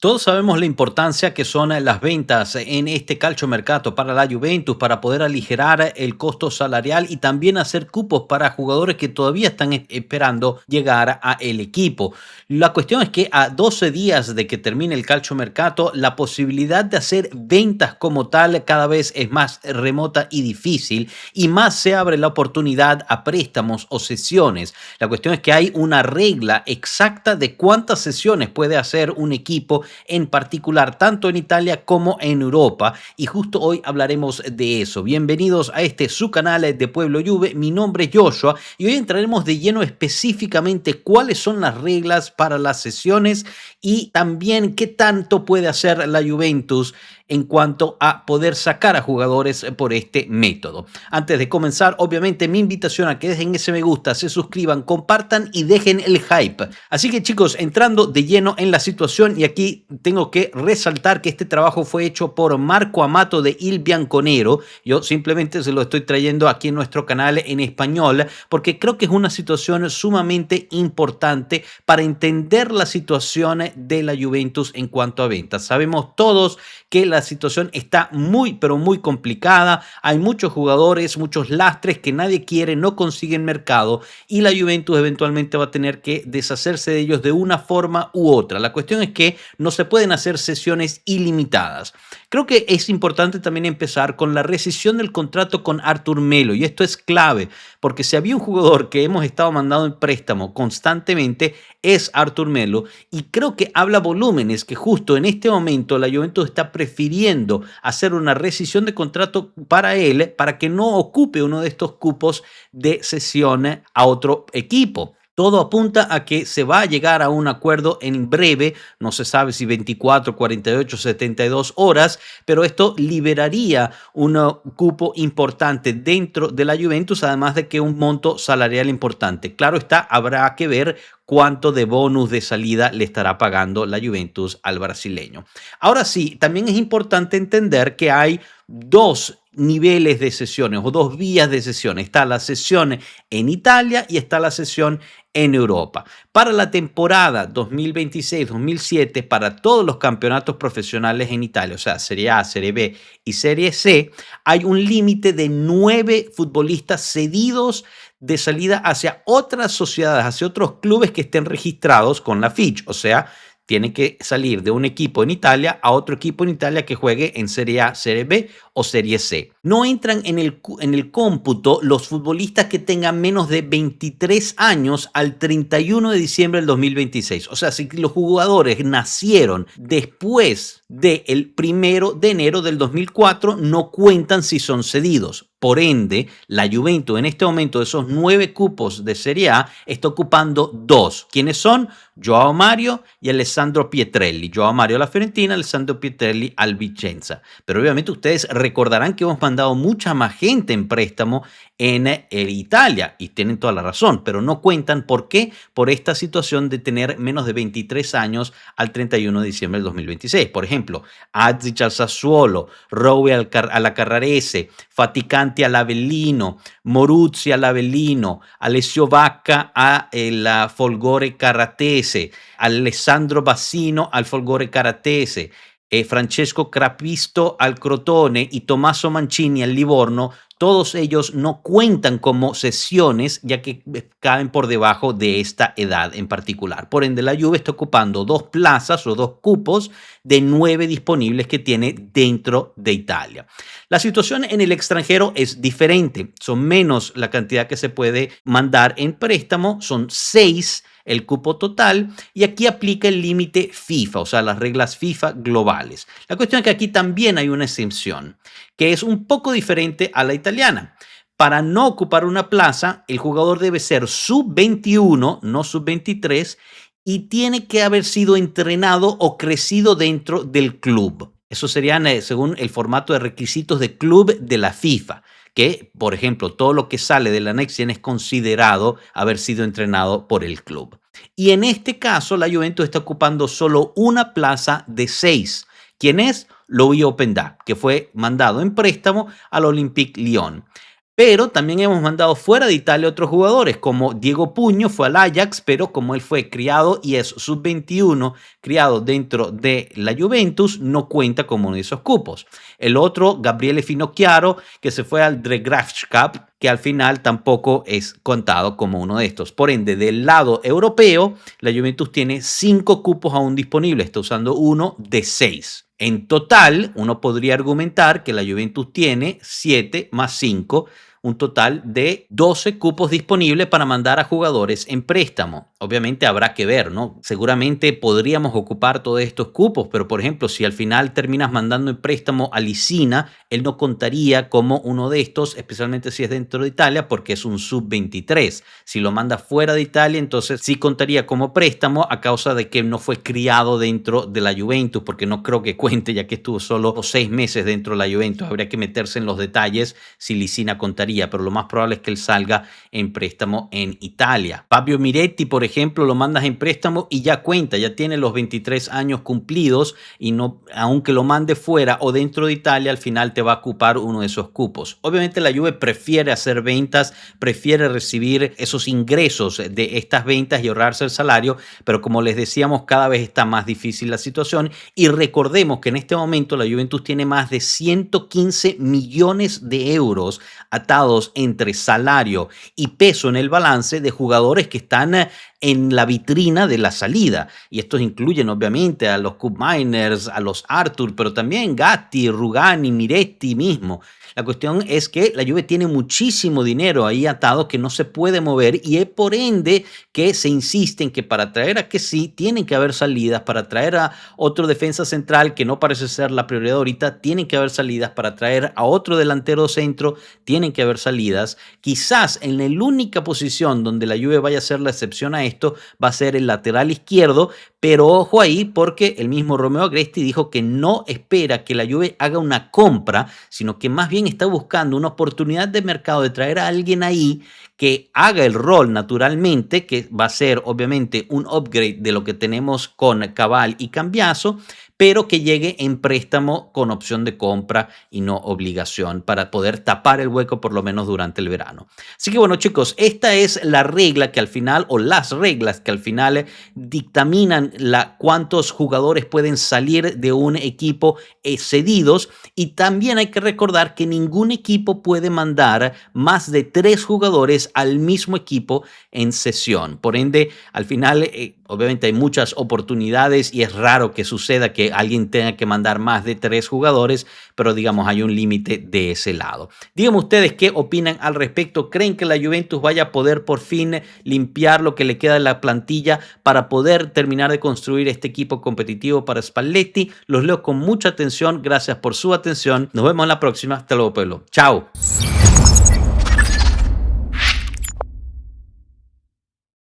Todos sabemos la importancia que son las ventas en este calciomercato para la Juventus, para poder aligerar el costo salarial y también hacer cupos para jugadores que todavía están esperando llegar a el equipo. La cuestión es que a 12 días de que termine el calciomercato, la posibilidad de hacer ventas como tal cada vez es más remota y difícil, y más se abre la oportunidad a préstamos o sesiones. La cuestión es que hay una regla exacta de cuántas sesiones puede hacer un equipo en particular, tanto en Italia como en Europa. Y justo hoy hablaremos de eso. Bienvenidos a este su canal de Pueblo Juve. Mi nombre es Joshua y hoy entraremos de lleno específicamente cuáles son las reglas para las sesiones y también qué tanto puede hacer la Juventus en cuanto a poder sacar a jugadores por este método. Antes de comenzar, obviamente mi invitación a que dejen ese me gusta, se suscriban, compartan y dejen el hype. Así que chicos, entrando de lleno en la situación, y aquí tengo que resaltar que este trabajo fue hecho por Marco Amato de Il Bianconero. Yo simplemente se lo estoy trayendo aquí en nuestro canal en español porque creo que es una situación sumamente importante para entender la situación de la Juventus en cuanto a ventas. Sabemos todos que la situación está muy, pero muy complicada. Hay muchos jugadores, muchos lastres que nadie quiere, no consiguen mercado y la Juventus eventualmente va a tener que deshacerse de ellos de una forma u otra. La cuestión es que no se pueden hacer sesiones ilimitadas. Creo que es importante también empezar con la rescisión del contrato con Artur Melo, y esto es clave porque si había un jugador que hemos estado mandando en préstamo constantemente es Artur Melo, y creo que habla volúmenes que justo en este momento la Juventus está prefiriendo hacer una rescisión de contrato para él, para que no ocupe uno de estos cupos de cesión a otro equipo. Todo apunta a que se va a llegar a un acuerdo en breve, no se sabe si 24, 48, 72 horas, pero esto liberaría un cupo importante dentro de la Juventus, además de que un monto salarial importante. Claro está, habrá que ver cuánto de bonus de salida le estará pagando la Juventus al brasileño. Ahora sí, también es importante entender que hay dos niveles de sesiones o dos vías de sesión. Está la sesión en Italia y está la sesión en Europa. Para la temporada 2026-2007, para todos los campeonatos profesionales en Italia, o sea, Serie A, Serie B y Serie C, hay un límite de 9 futbolistas cedidos de salida hacia otras sociedades, hacia otros clubes que estén registrados con la Fitch, o sea, tiene que salir de un equipo en Italia a otro equipo en Italia que juegue en Serie A, Serie B o Serie C. No entran en el cómputo los futbolistas que tengan menos de 23 años al 31 de diciembre del 2026. O sea, si los jugadores nacieron después del 1 de enero del 2004, no cuentan si son cedidos. Por ende, la Juventus en este momento de esos 9 cupos de Serie A está ocupando 2. ¿Quiénes son? Joao Mario y Alessandro Pietrelli. Joao Mario a la Fiorentina, Alessandro Pietrelli al Vicenza. Pero obviamente ustedes recordarán que hemos mandado mucha más gente en préstamo en Italia, y tienen toda la razón, pero no cuentan. ¿Por qué? Por esta situación de tener menos de 23 años al 31 de diciembre del 2026. Por ejemplo, Adzic al Sassuolo, Rowe a la Carrarese, Faticanti all'Avellino, Moruzzi all'Avellino, Alessio Vacca al Folgore Carratese, Alessandro Bassino al Folgore Carratese, Francesco Crapisto al Crotone y Tommaso Mancini al Livorno. Todos ellos no cuentan como sesiones, ya que caen por debajo de esta edad en particular. Por ende, la Juve está ocupando 2 plazas o 2 cupos de 9 disponibles que tiene dentro de Italia. La situación en el extranjero es diferente. Son menos la cantidad que se puede mandar en préstamo, son 6 el cupo total, y aquí aplica el límite FIFA, o sea, las reglas FIFA globales. La cuestión es que aquí también hay una excepción, que es un poco diferente a la italiana. Para no ocupar una plaza, el jugador debe ser sub-21, no sub-23, y tiene que haber sido entrenado o crecido dentro del club. Eso serían según el formato de requisitos de club de la FIFA, que, por ejemplo, todo lo que sale de la Next Gen es considerado haber sido entrenado por el club. Y en este caso, la Juventus está ocupando solo una plaza de 6. ¿Quién es? Louis Openda, que fue mandado en préstamo al Olympique Lyon. Pero también hemos mandado fuera de Italia otros jugadores, como Diego Puño fue al Ajax, pero como él fue criado y es sub-21, criado dentro de la Juventus, no cuenta como uno de esos cupos. El otro, Gabriele Finocchiaro, que se fue al Cup, que al final tampoco es contado como uno de estos. Por ende, del lado europeo, la Juventus tiene 5 cupos aún disponibles, está usando uno de 6. En total, uno podría argumentar que la Juventus tiene 7 más 5, un total de 12 cupos disponibles para mandar a jugadores en préstamo. Obviamente habrá que ver, ¿no? Seguramente podríamos ocupar todos estos cupos, pero por ejemplo, si al final terminas mandando en préstamo a Licina, él no contaría como uno de estos, especialmente si es dentro de Italia, porque es un sub-23. Si lo manda fuera de Italia, entonces sí contaría como préstamo a causa de que no fue criado dentro de la Juventus, porque no creo que cuente, ya que estuvo solo 6 meses dentro de la Juventus. Habría que meterse en los detalles si Licina contaría, pero lo más probable es que él salga en préstamo en Italia. Fabio Miretti, por ejemplo, lo mandas en préstamo y ya cuenta, ya tiene los 23 años cumplidos y no, aunque lo mande fuera o dentro de Italia, al final te va a ocupar uno de esos cupos. Obviamente la Juve prefiere hacer ventas, prefiere recibir esos ingresos de estas ventas y ahorrarse el salario, pero como les decíamos, cada vez está más difícil la situación y recordemos que en este momento la Juventus tiene más de 115 millones de euros atados entre salario y peso en el balance de jugadores que están en la vitrina de la salida. Y estos incluyen obviamente a los Cup Miners, a los Arthur, pero también Gatti, Rugani, Miretti mismo. La cuestión es que la Juve tiene muchísimo dinero ahí atado que no se puede mover y es por ende que se insiste en que para traer a Kessie tienen que haber salidas, para traer a otro defensa central que no parece ser la prioridad ahorita, tienen que haber salidas, para traer a otro delantero centro, tienen que haber salidas. Quizás en la única posición donde la Juve vaya a ser la excepción a esto va a ser el lateral izquierdo, pero ojo ahí porque el mismo Romeo Agresti dijo que no espera que la Juve haga una compra, sino que más bien está buscando una oportunidad de mercado de traer a alguien ahí que haga el rol naturalmente, que va a ser obviamente un upgrade de lo que tenemos con Cabal y Cambiaso, pero que llegue en préstamo con opción de compra y no obligación para poder tapar el hueco por lo menos durante el verano. Así que bueno chicos, esta es la regla que al final, o las reglas que al final dictaminan cuántos jugadores pueden salir de un equipo cedidos, y también hay que recordar que ningún equipo puede mandar más de 3 jugadores al mismo equipo en cesión. Por ende, al final obviamente hay muchas oportunidades y es raro que suceda que alguien tenga que mandar más de 3 jugadores, pero digamos hay un límite de ese lado. Díganme ustedes qué opinan al respecto. ¿Creen que la Juventus vaya a poder por fin limpiar lo que le queda de la plantilla para poder terminar de construir este equipo competitivo para Spalletti? Los leo con mucha atención. Gracias por su atención. Nos vemos en la próxima. Hasta luego, pueblo. Chao.